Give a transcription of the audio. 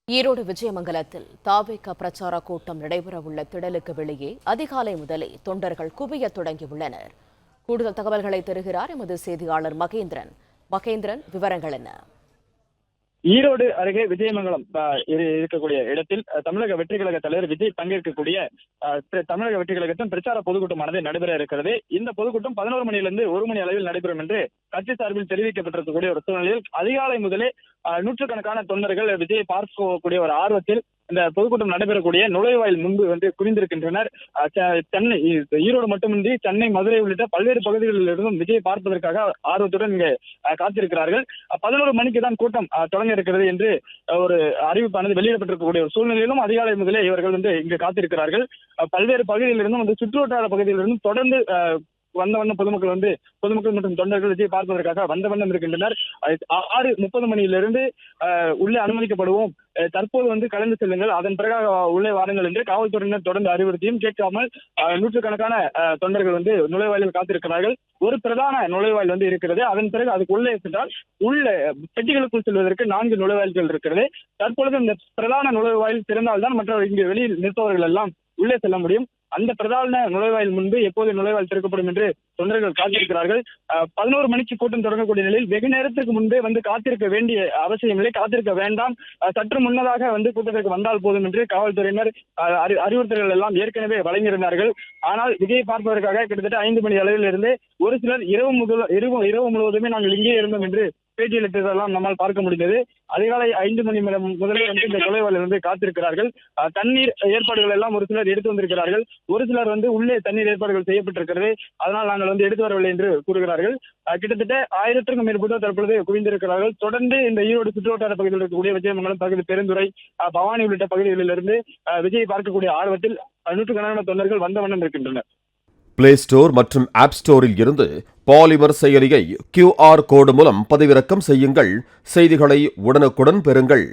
ஈரோடு விஜயமங்கலத்தில் தாவேக பிரச்சார கூட்டம் நடைபெறவுள்ள திடலுக்கு வெளியே அதிகாலை முதலே தொண்டர்கள் குவியத் தொடங்கியுள்ளனர். கூடுதல் தகவல்களை தருகிறார் எமது செய்தியாளர் மகேந்திரன். விவரங்கள் என்ன? ஈரோடு அருகே விஜயமங்கலம் இருக்கக்கூடிய இடத்தில் தமிழக வெற்றி கழக தலைவர் விஜய் பங்கேற்கக்கூடிய தமிழக வெற்றி கழகத்தின் பிரச்சார பொதுக்கூட்டமானது நடைபெற இருக்கிறது. இந்த பொதுக்கூட்டம் 11 மணியிலிருந்து 1 மணி அளவில் நடைபெறும் என்று கட்சி சார்பில் தெரிவிக்கப்பட்டிருக்கக்கூடிய ஒரு சூழ்நிலையில் அதிகாலை முதலே நூற்றுக்கணக்கான தொண்டர்கள் விஜயை பார்க்கக்கூடிய ஒரு ஆர்வத்தில் இந்த பொதுக்கூட்டம் நடைபெறக்கூடிய நுழைவாயில் முன்பு குவிந்திருக்கின்றனர். சென்னை, ஈரோடு மட்டுமின்றி சென்னை, மதுரை உள்ளிட்ட பல்வேறு பகுதிகளில் இருந்தும் விஜயை பார்ப்பதற்காக ஆர்வத்துடன் இங்கே காத்திருக்கிறார்கள். 11 மணிக்கு தான் கூட்டம் தொடங்க இருக்கிறது என்று ஒரு அறிவிப்பானது வெளியிடப்பட்டிருக்கக்கூடிய ஒரு சூழ்நிலையிலும் அதிகாலை முதலே இவர்கள் இங்கு காத்திருக்கிறார்கள். பல்வேறு பகுதிகளிலிருந்தும் சுற்றுவட்டார பகுதிகளிலிருந்தும் தொடர்ந்து வந்த பொதுமக்கள் மற்றும் தொண்டர்கள் விஜய் பார்ப்பதற்காக வந்த வண்ணம் இருக்கின்றனர். 6:30 மணியிலிருந்து உள்ளே அனுமதிக்கப்படுவோம், தற்போது கலந்து செல்லுங்கள், அதன் பிறகு உள்ளே வாருங்கள் என்று காவல்துறையினர் தொடர்ந்து அறிவுறுத்தியும் கேட்காமல் நூற்றுக்கணக்கான தொண்டர்கள் நுழைவாயிலில் காத்திருக்கிறார்கள். ஒரு பிரதான நுழைவாயில் இருக்கிறது. அதன் பிறகு அதுக்கு உள்ளே சென்றால் உள்ள பெட்டிகளுக்குள் செல்வதற்கு 4 நுழைவாயில்கள் இருக்கிறது. தற்பொழுது இந்த பிரதான நுழைவாயில் திறந்தால்தான் மற்ற இங்கு வெளியில் நிற்பவர்கள் எல்லாம் உள்ளே செல்ல முடியும். அந்த பிரதான நுழைவாயில் முன்பு எப்போது நுழைவாயில் திறக்கப்படும் என்று தொண்டர்கள் காத்திருக்கிறார்கள். 11 மணிக்கு கூட்டம் தொடங்கக்கூடிய நிலையில் வெகு நேரத்திற்கு முன்பே காத்திருக்க வேண்டிய அவசியமில்லை, காத்திருக்க வேண்டாம், சற்று முன்னதாக கூட்டத்திற்கு வந்தால் போதும் என்று காவல்துறையினர் அறிவுறுத்தல்கள் எல்லாம் ஏற்கனவே வழங்கியிருந்தார்கள். ஆனால் விஜயை பார்ப்பதற்காக கிட்டத்தட்ட 5 மணி அளவில் இருந்து ஒரு சிலர் இரவு முழுவதுமே நாங்கள் இங்கே இருந்தோம் என்று பேட்டியளித்ததெல்லாம் நம்மால் பார்க்க முடிந்தது. அதிகாலை 5 மணி முதலே இந்த நுழைவாயில் காத்திருக்கிறார்கள். தண்ணீர் ஏற்பாடுகள் எல்லாம் ஒரு சிலர் எடுத்து வந்திருக்கிறார்கள். ஒரு சிலர் உள்ளே தண்ணீர் ஏற்பாடுகள் செய்யப்பட்டிருக்கிறது, அதனால் நாங்கள் எடுத்து வரவில்லை என்று கூறுகிறார்கள். கிட்டத்தட்ட 1000க்கும் மேற்பட்டோர் தற்பொழுது குவிந்திருக்கிறார்கள். தொடர்ந்து இந்த ஈரோடு சுற்றுவட்டார பகுதியில் இருக்கக்கூடிய விஜயமங்கலம் பகுதி, பெருந்துறை, பவானி உள்ளிட்ட பகுதிகளிலிருந்து விஜயை பார்க்கக்கூடிய ஆர்வத்தில் நூற்றுக்கணக்கான தொண்டர்கள் வந்த வண்ணம் இருக்கின்றனர். பிளே ஸ்டோர் மற்றும் ஆப் ஸ்டோரில் இருந்து பாலிமர் செயலியை QR கோடு மூலம் பதிவிறக்கம் செய்யுங்கள். செய்திகளை உடனுக்குடன் பெறுங்கள்.